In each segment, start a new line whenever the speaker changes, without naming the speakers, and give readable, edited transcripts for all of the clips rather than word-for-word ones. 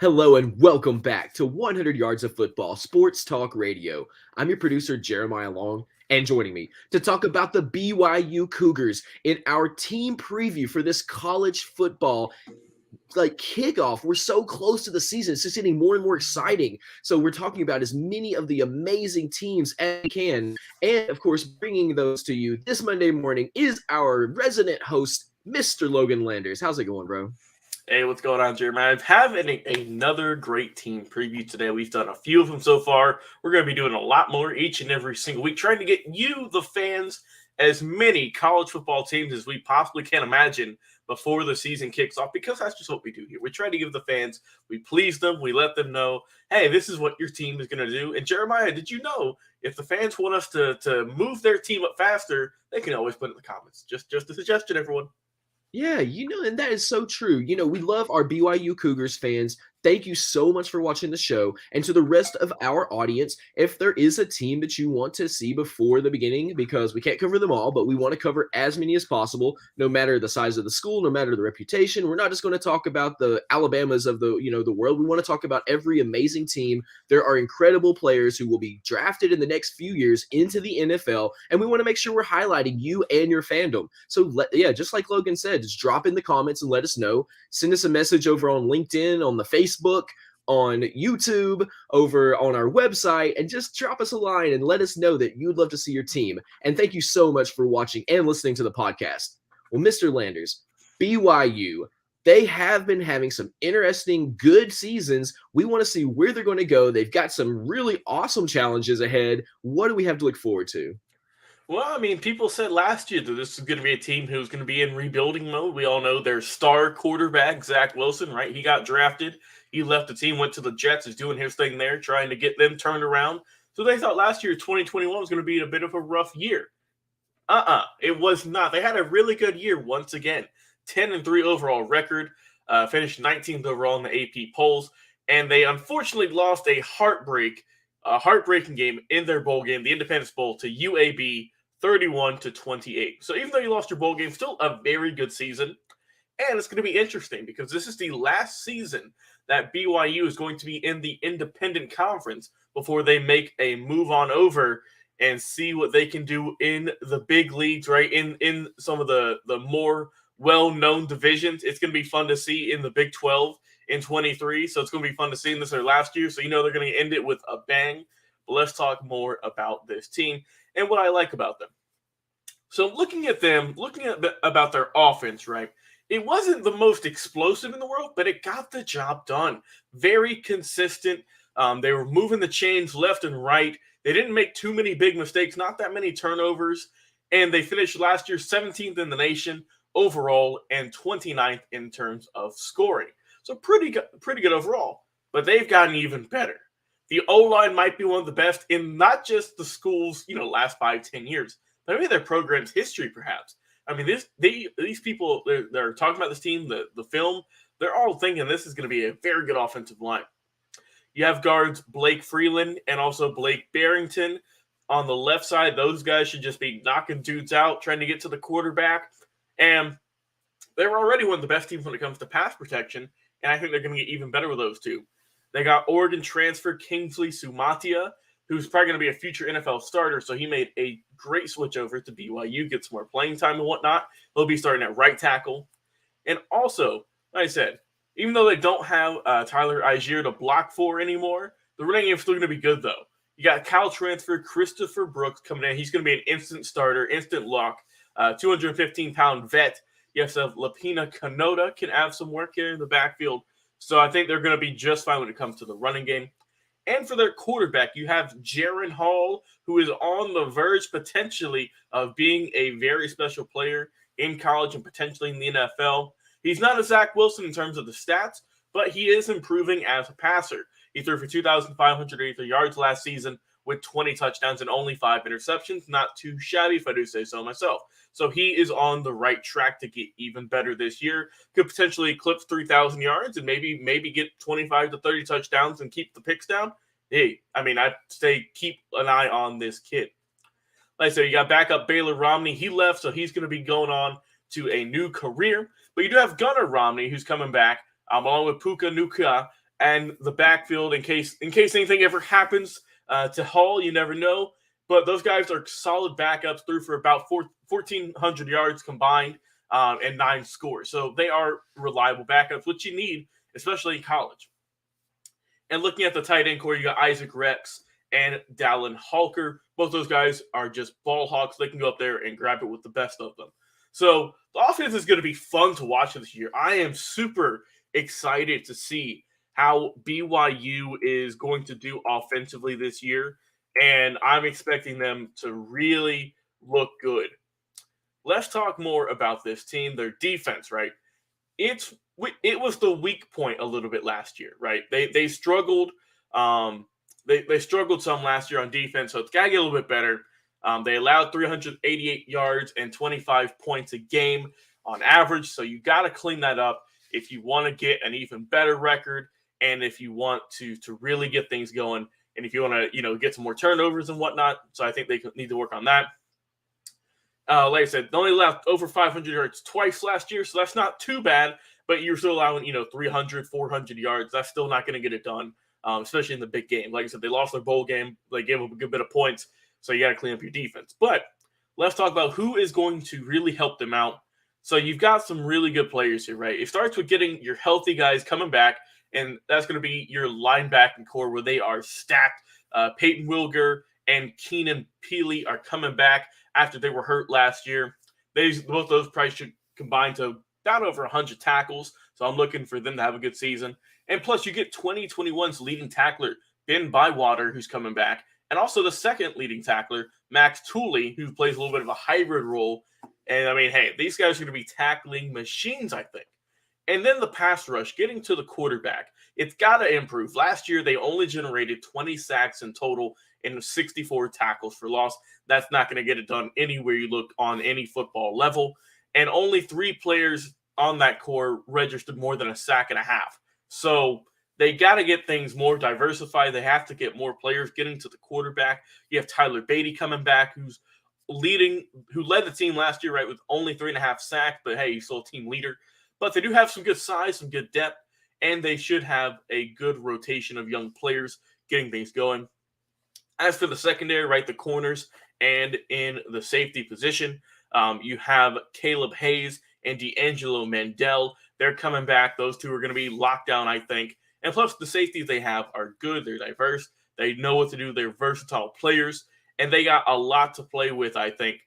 Hello and welcome back to 100 Yards of Football Sports Talk Radio. I'm your producer, Jeremiah Long, and joining me to talk about the BYU Cougars in our team preview for this college football kickoff. We're so close to the season. It's just getting more and more exciting. So we're talking about as many of the amazing teams as we can. And of course, bringing those to you this Monday morning is our resident host, Mr. Logan Landers. How's it going, bro?
Hey, what's going on, Jeremiah? I'm having another great team preview today. We've done a few of them so far. We're going to be doing a lot more each and every single week, trying to get you, the fans, as many college football teams as we possibly can imagine before the season kicks off, because that's just what we do here. We try to give the fans, we please them, we let them know, hey, this is what your team is going to do. And Jeremiah, did you know if the fans want us to move their team up faster, they can always put it in the comments. Just a suggestion, everyone.
Yeah, and that is so true. We love our BYU Cougars fans. Thank you so much for watching the show. And to the rest of our audience, if there is a team that you want to see before the beginning, because we can't cover them all, but we want to cover as many as possible, no matter the size of the school, no matter the reputation. We're not just going to talk about the Alabamas of the world. We want to talk about every amazing team. There are incredible players who will be drafted in the next few years into the NFL, and we want to make sure we're highlighting you and your fandom. So, just like Logan said, just drop in the comments and let us know. Send us a message over on LinkedIn, on the Facebook, on YouTube, over on our website, and just drop us a line and let us know that you'd love to see your team. And thank you so much for watching and listening to the podcast. Well, Mr. Landers, BYU, they have been having some interesting, good seasons. We want to see where they're going to go. They've got some really awesome challenges ahead. What do we have to look forward to?
Well, I mean, people said last year that this is going to be a team who's going to be in rebuilding mode. We all know their star quarterback, Zach Wilson, right? He got drafted. He left the team, went to the Jets, is doing his thing there, trying to get them turned around. So they thought last year, 2021, was going to be a bit of a rough year. It was not. They had a really good year once again. 10-3 overall record, finished 19th overall in the AP polls, and they unfortunately lost a heartbreaking game in their bowl game, the Independence Bowl, to UAB 31-28. So even though you lost your bowl game, still a very good season. And it's going to be interesting because this is the last season that BYU is going to be in the independent conference before they make a move on over and see what they can do in the big leagues, right? In some of the more well-known divisions. It's going to be fun to see in the Big 12 in 23. So it's going to be fun to see in this their last year. So they're going to end it with a bang. But let's talk more about this team and what I like about them. So looking at about their offense, right? It wasn't the most explosive in the world, but it got the job done. Very consistent. They were moving the chains left and right. They didn't make too many big mistakes, not that many turnovers. And they finished last year 17th in the nation overall and 29th in terms of scoring. So pretty good overall. But they've gotten even better. The O-line might be one of the best in not just the school's, last 5-10 years, but maybe their program's history, perhaps. I mean, these people, they're talking about this team, the film, they're all thinking this is going to be a very good offensive line. You have guards Blake Freeland and also Blake Barrington on the left side. Those guys should just be knocking dudes out, trying to get to the quarterback. And they were already one of the best teams when it comes to pass protection, and I think they're going to get even better with those two. They got Oregon transfer Kingsley Sumatia, who's probably going to be a future NFL starter, so he made a great switch over to BYU, get some more playing time and whatnot. He'll be starting at right tackle. And also, like I said, even though they don't have Tyler Algier to block for anymore, the running game is still going to be good, though. You got Cal transfer Christopher Brooks coming in. He's going to be an instant starter, instant lock, 215-pound vet. You have Lapina Kanota can have some work here in the backfield. So I think they're going to be just fine when it comes to the running game. And for their quarterback, you have Jaron Hall, who is on the verge potentially of being a very special player in college and potentially in the NFL. He's not a Zach Wilson in terms of the stats, but he is improving as a passer. He threw for 2,583 yards last season with 20 touchdowns and only 5 interceptions. Not too shabby, if I do say so myself. So he is on the right track to get even better this year. Could potentially eclipse 3,000 yards and maybe get 25 to 30 touchdowns and keep the picks down. Hey, I mean, I'd say keep an eye on this kid. Like I said, you got backup Baylor Romney. He left, so he's going to be going on to a new career. But you do have Gunnar Romney, who's coming back, along with Puka Nacua and the backfield in case anything ever happens to Hall. You never know. But those guys are solid backups, threw for about 1,400 yards combined and 9 scores. So they are reliable backups, which you need, especially in college. And looking at the tight end core, you got Isaac Rex and Dallin Halker. Both those guys are just ball hawks. They can go up there and grab it with the best of them. So the offense is going to be fun to watch this year. I am super excited to see how BYU is going to do offensively this year. And I'm expecting them to really look good. Let's talk more about this team, their defense, right? It was the weak point a little bit last year, right? They struggled. They struggled some last year on defense, so it's got to get a little bit better. They allowed 388 yards and 25 points a game on average, so you got to clean that up if you want to get an even better record, and if you want to really get things going, and if you want to get some more turnovers and whatnot. So I think they need to work on that. Like I said, they only allowed over 500 yards twice last year, so that's not too bad. But you're still allowing 300, 400 yards. That's still not going to get it done, especially in the big game. Like I said, they lost their bowl game. They gave up a good bit of points, so you got to clean up your defense. But let's talk about who is going to really help them out. So you've got some really good players here, right? It starts with getting your healthy guys coming back, and that's going to be your linebacking core where they are stacked. Peyton Wilger and Keenan Peely are coming back after they were hurt last year. Both those probably should combine to about over 100 tackles, so I'm looking for them to have a good season. And plus, you get 2021's leading tackler, Ben Bywater, who's coming back, and also the second leading tackler, Max Tooley, who plays a little bit of a hybrid role. And, I mean, hey, these guys are going to be tackling machines, I think. And then the pass rush, getting to the quarterback, it's got to improve. Last year, they only generated 20 sacks in total and 64 tackles for loss. That's not going to get it done anywhere you look on any football level. And only 3 players on that core registered more than a sack and a half. So they got to get things more diversified. They have to get more players getting to the quarterback. You have Tyler Beatty coming back, who led the team last year, right, with only 3.5 sacks. But hey, he's still a team leader. But they do have some good size, some good depth, and they should have a good rotation of young players getting things going. As for the secondary, right, the corners and in the safety position, you have Caleb Hayes and D'Angelo Mandel. They're coming back. Those two are going to be locked down, I think. And plus, the safeties they have are good. They're diverse. They know what to do. They're versatile players. And they got a lot to play with, I think,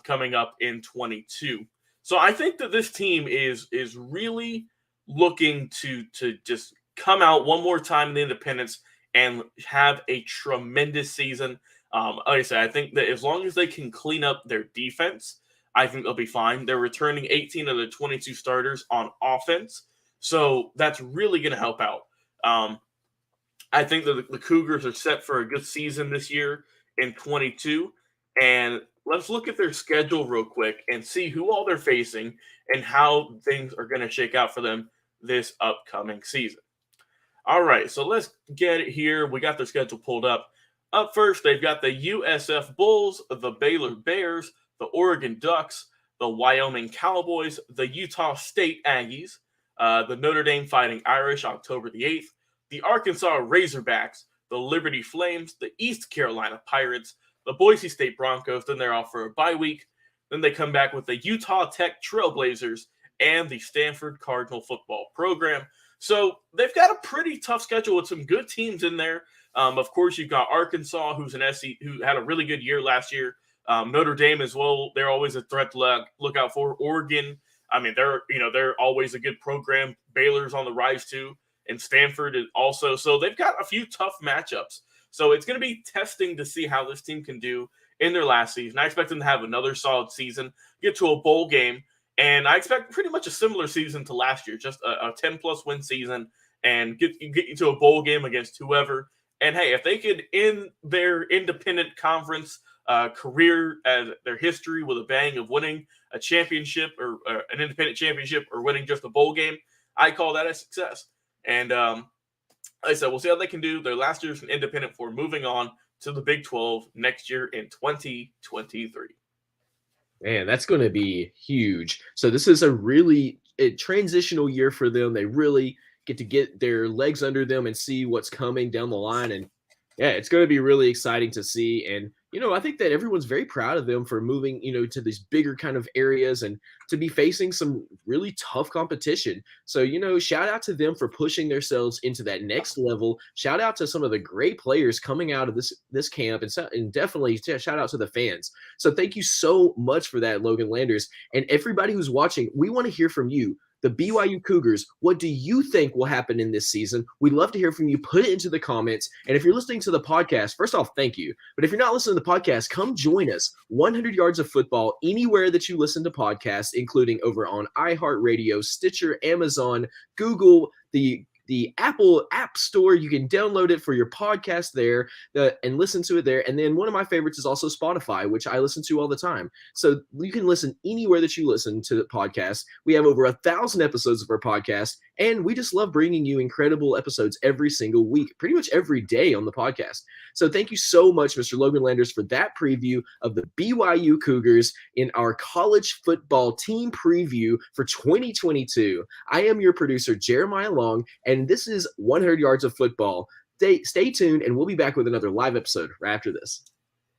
coming up in 22. So I think that this team is really looking to just come out one more time in the independents and have a tremendous season. Like I said, I think that as long as they can clean up their defense, I think they'll be fine. They're returning 18 of the 22 starters on offense, so that's really going to help out. I think that the Cougars are set for a good season this year in 22, and let's look at their schedule real quick and see who all they're facing and how things are going to shake out for them this upcoming season. All right, so let's get it here. We got their schedule pulled up. Up first, they've got the USF Bulls, the Baylor Bears, the Oregon Ducks, the Wyoming Cowboys, the Utah State Aggies, the Notre Dame Fighting Irish, October the 8th, the Arkansas Razorbacks, the Liberty Flames, the East Carolina Pirates, the Boise State Broncos. Then they're off for a bye week. Then they come back with the Utah Tech Trailblazers and the Stanford Cardinal football program. So they've got a pretty tough schedule with some good teams in there. Of course, you've got Arkansas, who's an SC, who had a really good year last year. Notre Dame as well. They're always a threat to look out for. Oregon, I mean, they're always a good program. Baylor's on the rise too, and Stanford is also. So they've got a few tough matchups. So it's going to be testing to see how this team can do in their last season. I expect them to have another solid season, get to a bowl game, and I expect pretty much a similar season to last year, just a 10-plus win season, and get you to a bowl game against whoever. And hey, if they could end their independent conference career as their history with a bang of winning a championship or an independent championship or winning just a bowl game, I call that a success. And like I said, we'll see how they can do. Their last year's an independent before moving on to the Big 12 next year in 2023.
Man, that's going to be huge. So this is a transitional year for them. They really get their legs under them and see what's coming down the line. And yeah, it's going to be really exciting to see. And, I think that everyone's very proud of them for moving, to these bigger kind of areas and to be facing some really tough competition. So, shout out to them for pushing themselves into that next level. Shout out to some of the great players coming out of this camp, and definitely shout out to the fans. So thank you so much for that, Logan Landers. And everybody who's watching, we want to hear from you. The BYU Cougars, what do you think will happen in this season? We'd love to hear from you. Put it into the comments. And if you're listening to the podcast, first off, thank you. But if you're not listening to the podcast, come join us. 100 Yards of Football, anywhere that you listen to podcasts, including over on iHeartRadio, Stitcher, Amazon, Google, the Apple App Store. You can download it for your podcast there and listen to it there. And then one of my favorites is also Spotify, which I listen to all the time. So you can listen anywhere that you listen to the podcast. We have over 1,000 episodes of our podcast, and we just love bringing you incredible episodes every single week, pretty much every day on the podcast. So thank you so much, Mr. Logan Landers, for that preview of the BYU Cougars in our college football team preview for 2022. I am your producer, Jeremiah Long, and this is 100 Yards of Football. Stay tuned, and we'll be back with another live episode right after this.